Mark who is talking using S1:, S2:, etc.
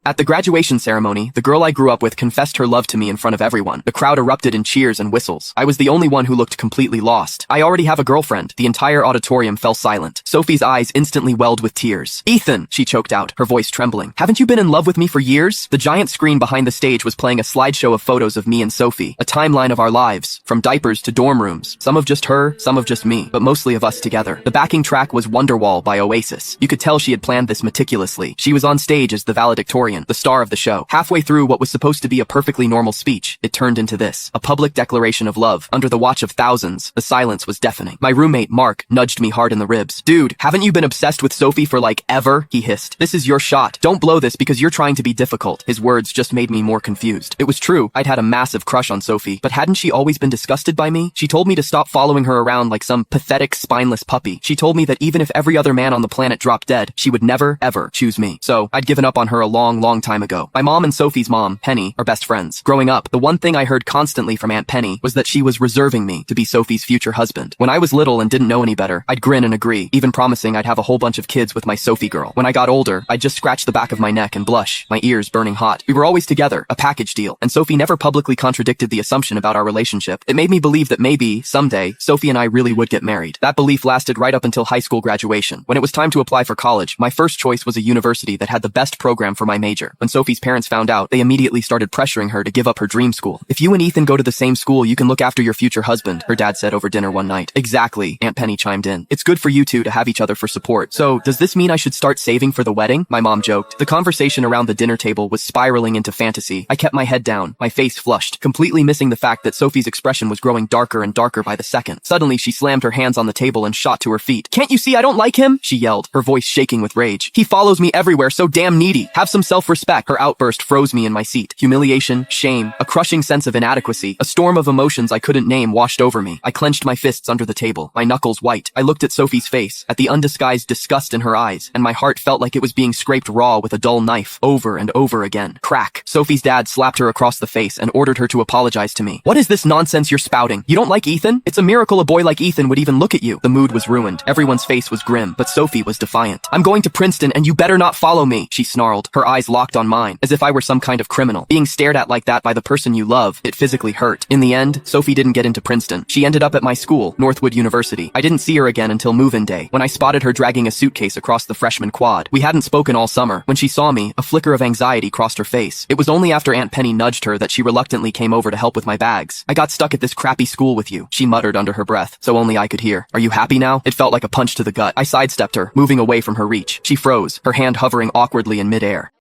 S1: At the graduation ceremony, the girl I grew up with confessed her love to me in front of everyone. The crowd erupted in cheers and whistles. I was the only one who looked completely lost. I already have a girlfriend. The entire auditorium fell silent. Sophie's eyes instantly welled with tears. Ethan, she choked out, her voice trembling. Haven't you been in love with me for years? The giant screen behind the stage was playing a slideshow of photos of me and Sophie, a timeline of our lives, from diapers to dorm rooms, some of just her, some of just me, but mostly of us together. The backing track was Wonderwall by Oasis. You could tell she had planned this meticulously. She was on stage as the valedictorian, the star of the show. Halfway through what was supposed to be a perfectly normal speech, it turned into this, a public declaration of love. Under the watch of thousands, the silence was deafening. My roommate, Mark, nudged me hard in the ribs. Dude, haven't you been obsessed with Sophie for like ever? He hissed. This is your shot. Don't blow this because you're trying to be difficult. His words just made me more confused. It was true, I'd had a massive crush on Sophie, but hadn't she always been disgusted by me? She told me to stop following her around like some pathetic, spineless puppy. She told me that even if every other man on the planet dropped dead, she would never, ever choose me. So, I'd given up on her a long, long time ago. My mom and Sophie's mom, Penny, are best friends. Growing up, the one thing I heard constantly from Aunt Penny was that she was reserving me to be Sophie's future husband. When I was little and didn't know any better, I'd grin and agree, even promising I'd have a whole bunch of kids with my Sophie girl. When I got older, I'd just scratch the back of my neck and blush, my ears burning hot. We were always together, a package deal, and Sophie never publicly contradicted the assumption about our relationship. It made me believe that maybe, someday, Sophie and I really would get married. That belief lasted right up until high school graduation. When it was time to apply for college, my first choice was a university that had the best program for my major. When Sophie's parents found out, they immediately started pressuring her to give up her dream school. If you and Ethan go to the same school, you can look after your future husband, her dad said over dinner one night. Exactly, Aunt Penny chimed in. It's good for you two to have each other for support. So, does this mean I should start saving for the wedding? My mom joked. The conversation around the dinner table was spiraling into fantasy. I kept my head down, my face flushed, completely missing the fact that Sophie's expression was growing darker and darker by the second. Suddenly, she slammed her hands on the table and shot to her feet. Can't you see I don't like him? She yelled, her voice shaking with rage. He follows me everywhere, so damn needy. Have some self-respect. Her outburst froze me in my seat. Humiliation, shame, a crushing sense of inadequacy, a storm of emotions I couldn't name washed over me. I clenched my fists under the table, my knuckles white. I looked at Sophie's face, at the undisguised disgust in her eyes, and my heart felt like it was being scraped raw with a dull knife, over and over again. Crack. Sophie's dad slapped her across the face and ordered her to apologize to me. What is this nonsense you're spouting? You don't like Ethan? It's a miracle a boy like Ethan would even look at you. The mood was ruined. Everyone's face was grim, but Sophie was defiant. I'm going to Princeton and you better not follow me, she snarled, her eyes locked on mine, as if I were some kind of criminal. Being stared at like that by the person you love, it physically hurt. In the end, Sophie didn't get into Princeton. She ended up at my school, Northwood University. I didn't see her again until move-in day, when I spotted her dragging a suitcase across the freshman quad. We hadn't spoken all summer. When she saw me, a flicker of anxiety crossed her face. It was only after Aunt Penny nudged her that she reluctantly came over to help with my bags. I got stuck at this crappy school with you, she muttered under her breath, so only I could hear. Are you happy now? It felt like a punch to the gut. I sidestepped her, moving away from her reach. She froze, her hand hovering awkwardly in midair.